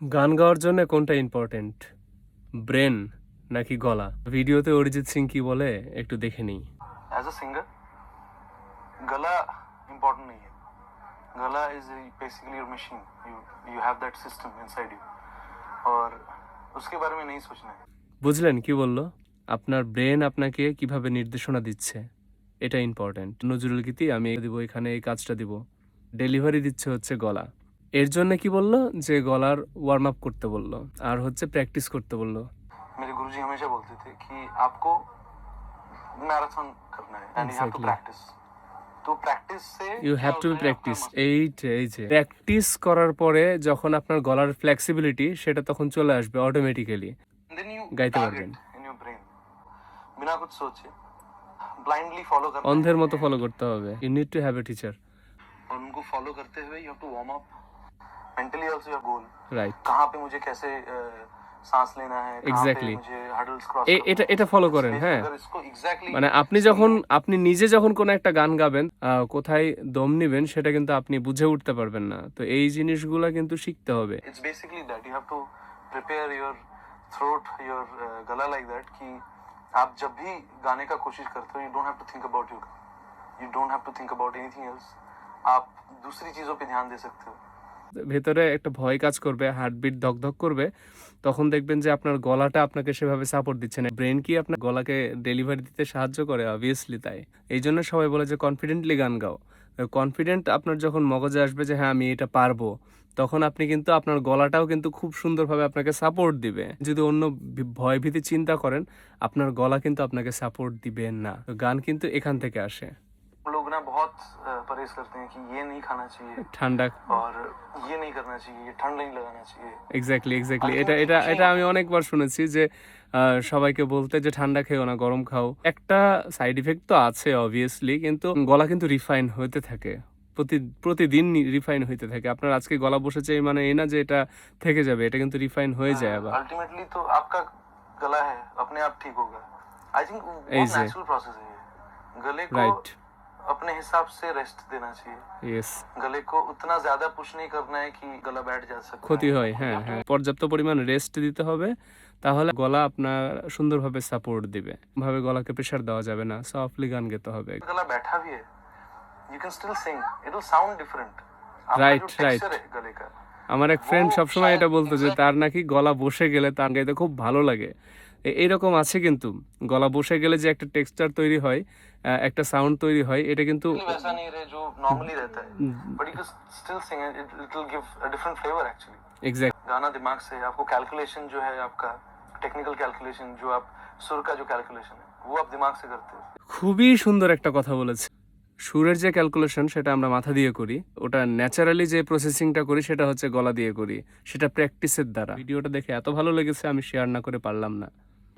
গান গাওয়ার জন্য কোনটা ইম্পর্টেন্ট, ব্রেন নাকি গলা? ভিডিওতে অরিজিৎ সিং কি বলে একটু দেখে নিই। एज अ सिंगर गला इम्पोर्टेंट नहीं है. गला is basically your machine. You have that system inside you और उसके बारे में नहीं सोचना है. বুঝলেন কি বললো? আপনার ব্রেন আপনাকে কিভাবে নির্দেশনা দিচ্ছে এটা ইম্পর্টেন্ট। নজরুল গীতি আমি দিব, এখানে এই কাজটা দিব, ডেলিভারি দিচ্ছে হচ্ছে গলা। এর জন্য কি বললো যে গলার ওয়ার্ম আপ করতে বললো আর হচ্ছে প্র্যাকটিস করতে বললো। मेरे गुरुजी हमेशा बोलते थे कि आपको मैराथन करना है and you have to practice. तो प्रैक्टिस से ইউ হ্যাভ টু প্র্যাকটিস। এই যে প্র্যাকটিস করার পরে যখন আপনার গলার ফ্লেক্সিবিলিটি সেটা তখন চলে আসবে অটোমেটিক্যালি, देन यू গাইতে टारगेट পারবেন। इन योर ब्रेन बिना कुछ सोचे ब्लाइंडली फॉलो करना অন্ধের है. মতো ফলো করতে হবে। You need to have a teacher. और उनको फॉलो करते हुए you have to warm up mentally also your goal. Right, कहाँ पे मुझे कैसे सांस लेना है, कहाँ Exactly. पे मुझे हर्डल्स क्रॉस এটা ফলো করেন। হ্যাঁ, इसको एग्जैक्टली মানে আপনি নিজে যখন কোনো একটা গান গাবেন, কোথায় দম নিবেন সেটা কিন্তু আপনি বুঝে উঠতে পারবেন না। তো এই জিনিসগুলা কিন্তু শিখতে হবে। It's basically that you have to prepare your throat your गला लाइक दैट कि आप जब भी गाने का कोशिश करते हो you don't have to think about your, you don't have to think about anything else. आप दूसरी चीजों पे ध्यान दे सकते हो. ভেতরে একটা ভয় কাজ করবে, হার্টবিট ধকধক করবে, তখন দেখবেন যে আপনার গলাটা আপনাকে সেভাবে সাপোর্ট দিচ্ছে না। ব্রেন কি আপনার গলাকে ডেলিভারি দিতে সাহায্য করে? অবভিয়াসলি তাই। এই জন্য সবাই বলে যে কনফিডেন্টলি গান গাও। কনফিডেন্ট আপনার যখন মগজে আসবে যে হ্যাঁ আমি এটা পারবো, তখন আপনি কিন্তু আপনার গলাটাও কিন্তু খুব সুন্দরভাবে আপনাকে সাপোর্ট দিবে। যদি অন্য ভয় ভীতি চিন্তা করেন, আপনার গলা কিন্তু আপনাকে সাপোর্ট দিবে না। তো গান কিন্তু এখান থেকে আসে। लोग ना बहुत परहेज करते हैं कि ये नहीं खाना चाहिए ঠান্ডা, और ये नहीं करना चाहिए, ये ठंड नहीं लगाना चाहिए. এক্স্যাক্টলি এটা আমি অনেকবার শুনেছি যে সবাইকে বলতে যে ঠান্ডা খেও না, গরম খাও। একটা সাইড ইফেক্ট তো আছে অবভিয়াসলি, কিন্তু গলা কিন্তু রিফাইন হতে থাকে, প্রতিদিন রিফাইন হইতে থাকে। আপনার আজকে গলা বসেছে এই মানে এই না যে এটা থেকে যাবে, এটা কিন্তু রিফাইন হয়ে যায় আবার। अल्टीमेटली तो आपका गला है अपने आप ठीक होगा. आई थिंक এই बहुत যে नेचुरल प्रोसेस है ये. गले को রাইট, अपने हिसाब से रेस्ट देना चाहिए. ইয়েস, गले को उतना ज्यादा पुश नहीं करना है कि गला बैठ जा सकता ক্ষতি है. হয়। হ্যাঁ হ্যাঁ, পর্যাপ্ত পরিমাণ রেস্ট দিতে হবে, তাহলে গলা আপনার সুন্দরভাবে সাপোর্ট দিবে। ভাবে গলাকে প্রেশার দেওয়া যাবে না, সফটলি গান গেতে হবে। गला बैठा भी है, you can still sing, it will sound different. आपका Right, जो right. texture है गले का, আমার এক ফ্রেন্ড সবসময় এটা বলতো যে তার নাকি গলা বসে গেলে তার গাইতে খুব ভালো লাগে। এইরকম আছে কিন্তু, গলা বসে গেলে যে একটা টেক্সচার তৈরি হয়, একটা সাউন্ড তৈরি হয়, এটা কিন্তু Actually वैसा नहीं रहे जो नॉर्मली रहता है, but you can still sing it, it will give a different flavor actually. Exact. गाना दिमाग से है, आपको कैलकुलेशन जो है आपका टेक्निकल कैलकुलेशन, जो आप सुर का जो कैलकुलेशन है वो आप दिमाग से करते हो. খুবই সুন্দর একটা কথা বলেছে। সুরের যে ক্যালকুলেশন সেটা আমরা মাথা দিয়ে করি, ওটা ন্যাচারালি যে প্রসেসিংটা করি সেটা হচ্ছে গলা দিয়ে করি, সেটা প্র্যাকটিসের দ্বারা। ভিডিওটা দেখে এত ভালো লেগেছে আমি শেয়ার না করে পারলাম না।